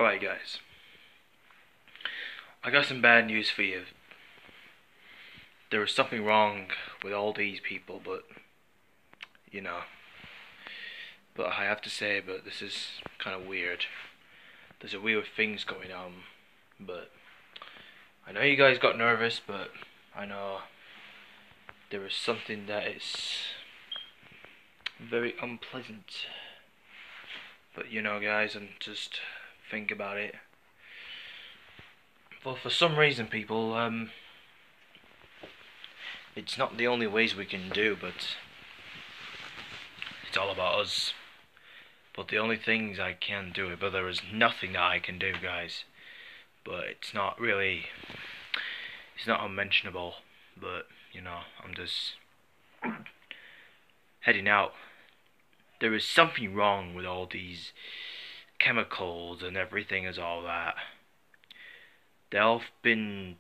Alright guys, I got some bad news for you. There was something wrong with all these people, but I have to say, but this is kind of weird. There's a weird things going on, but I know you guys got nervous, but I know there is something that is very unpleasant. But guys, and just think about it. Well, for some reason, people, it's not the only ways we can do, but it's all about us. But the only things I can do, but there is nothing that I can do, guys. But it's not really, it's not unmentionable, but, I'm just heading out. There is something wrong with all these chemicals and everything is all that. They've been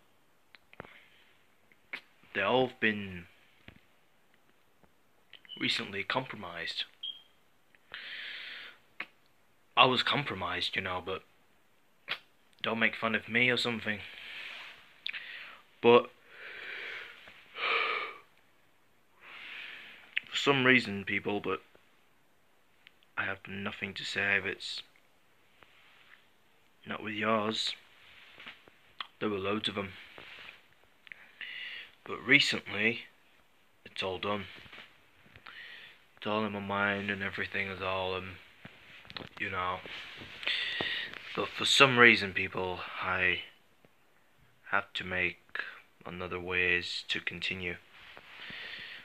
recently compromised. I was compromised, but don't make fun of me or something. But for some reason, people, but I have nothing to say if it's not with yours. There were loads of them. But recently, it's all done. It's all in my mind and everything is all, But for some reason, people, I have to make another ways to continue.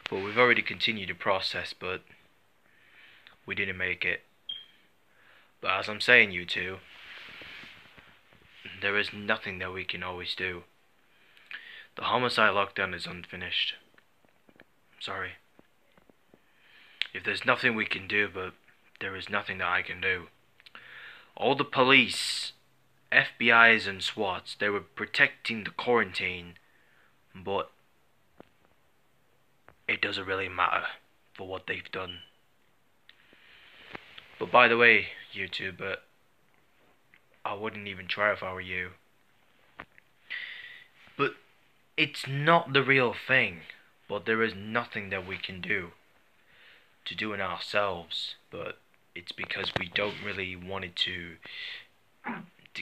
But we've already continued the process, but we didn't make it. But as I'm saying, you two, there is nothing that we can always do. The homicide lockdown is unfinished. I'm sorry. If there's nothing we can do, but there is nothing that I can do. All the police, FBI's and SWATs, they were protecting the quarantine, but it doesn't really matter for what they've done. But by the way, you two, but I wouldn't even try if I were you. But it's not the real thing, but there is nothing that we can do to do it ourselves, but it's because we don't really want it to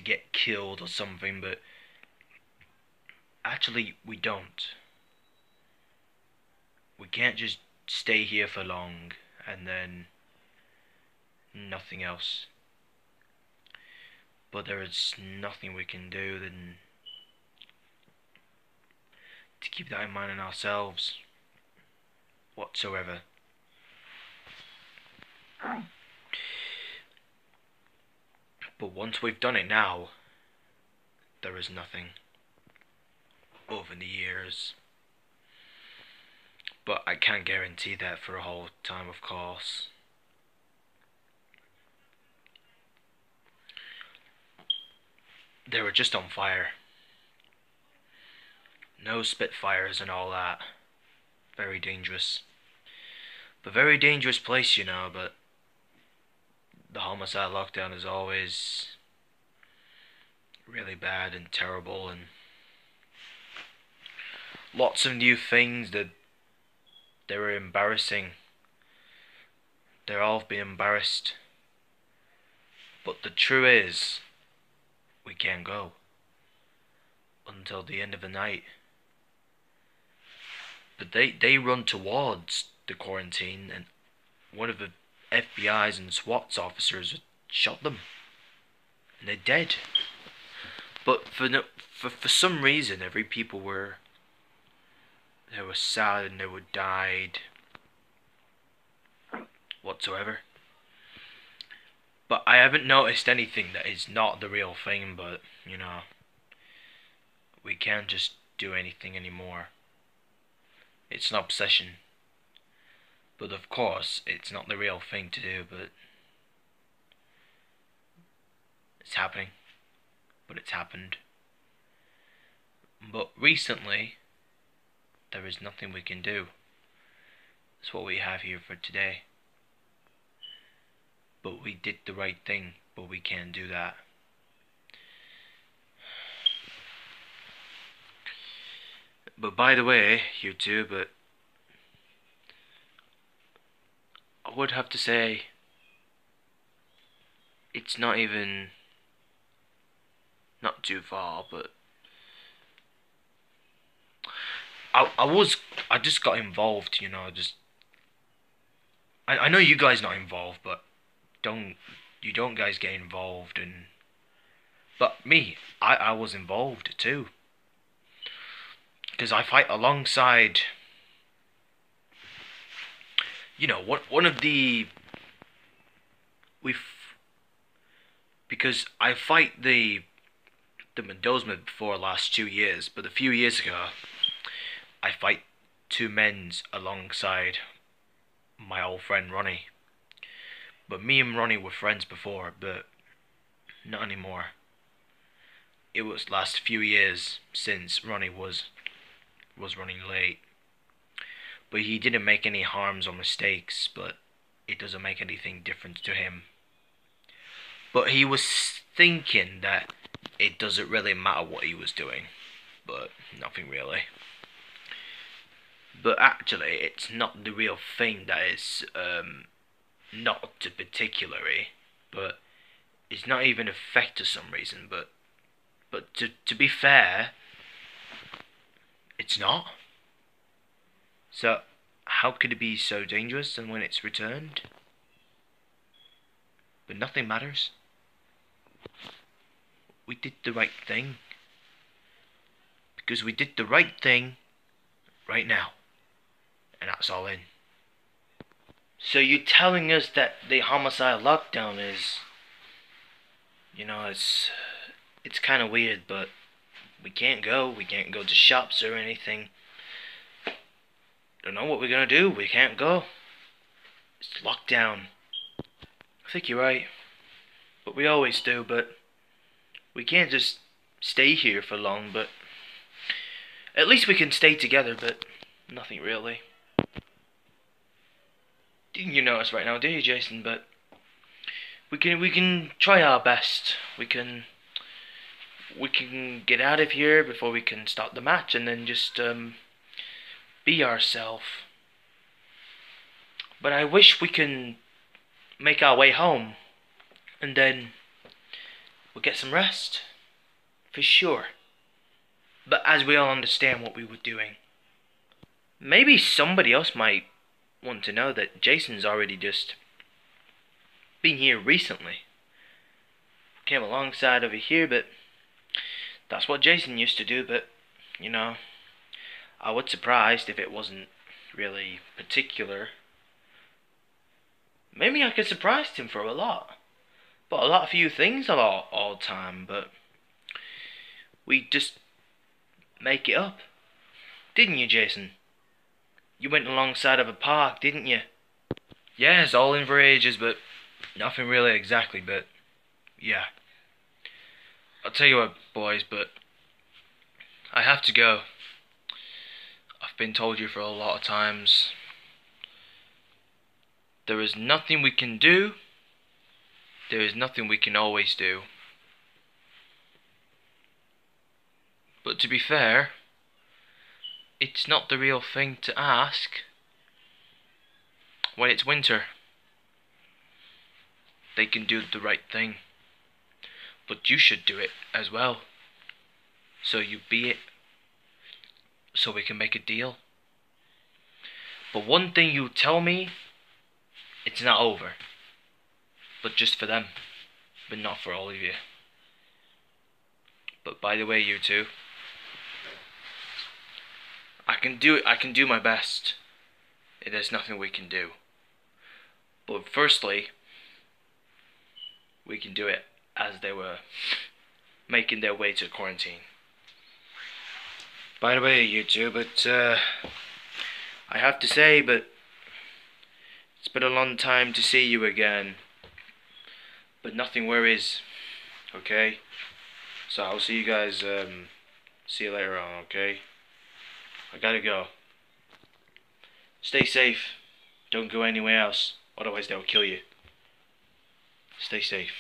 get killed or something, but actually we don't. We can't just stay here for long and then nothing else. But there is nothing we can do than to keep that in mind in ourselves whatsoever. But once we've done it now, there is nothing over the years. But I can't guarantee that for a whole time, of course. They were just on fire. No spitfires and all that. Very dangerous. But very dangerous place, but the homicide lockdown is always really bad and terrible, and lots of new things that they were embarrassing. They're all being embarrassed. But the truth is, we can't go until the end of the night. But they run towards the quarantine, and one of the FBI's and SWAT's officers shot them, and they're dead. But for some reason, every people were sad and they were died whatsoever. But I haven't noticed anything that is not the real thing, but we can't just do anything anymore. It's an obsession. But of course, it's not the real thing to do, but it's happening. But it's happened. But recently, there is nothing we can do. That's what we have here for today. But we did the right thing, but we can't do that. But by the way, you two, but I would have to say it's not even not too far, but I just got involved, you know, just I know you guys not involved, but don't guys get involved and but me, I was involved too. Because I fight alongside you know what one of the we've because I fight the Mendoza for the last 2 years, but a few years ago I fight two men's alongside my old friend Ronnie. But me and Ronnie were friends before, but not anymore. It was last few years since Ronnie was running late. But he didn't make any harms or mistakes, but it doesn't make anything different to him. But he was thinking that it doesn't really matter what he was doing, but nothing really. But actually, it's not the real thing that is not particularly, but it's not even effect for some reason. But to be fair, it's not. So how could it be so dangerous and when it's returned? But nothing matters. We did the right thing. Because we did the right thing right now. And that's all in. So you're telling us that the homicide lockdown is, you know, it's kind of weird, but we can't go to shops or anything. Don't know what we're gonna do, we can't go. It's locked down. I think you're right, but we always do, but we can't just stay here for long, but at least we can stay together, but nothing really. Didn't you notice right now, do you, Jason? But we can try our best. We can get out of here before we can start the match, and then just be ourselves. But I wish we can make our way home, and then we'll get some rest, for sure. But as we all understand what we were doing, maybe somebody else might want to know that Jason's already just been here recently. Came alongside over here, but that's what Jason used to do, but, you know, I was surprised if it wasn't really particular. Maybe I could surprise him for a lot. But a lot of few things all the time, but we just make it up. Didn't you, Jason? You went alongside of a park, didn't you? Yeah, it's all in for ages, but nothing really exactly, but yeah. I'll tell you what, boys, but I have to go. I've been told you for a lot of times. There is nothing we can do. There is nothing we can always do. But to be fair, it's not the real thing to ask when it's winter. They can do the right thing. But you should do it as well. So you be it. So we can make a deal. But one thing you tell me, it's not over. But just for them. But not for all of you. But by the way, you two, I can do my best. There's nothing we can do. But firstly, we can do it as they were making their way to quarantine. By the way, you two, but I have to say, but it's been a long time to see you again. But nothing worries, okay? So I'll see you guys, see you later on, okay? I gotta go. Stay safe. Don't go anywhere else, otherwise they'll kill you. Stay safe.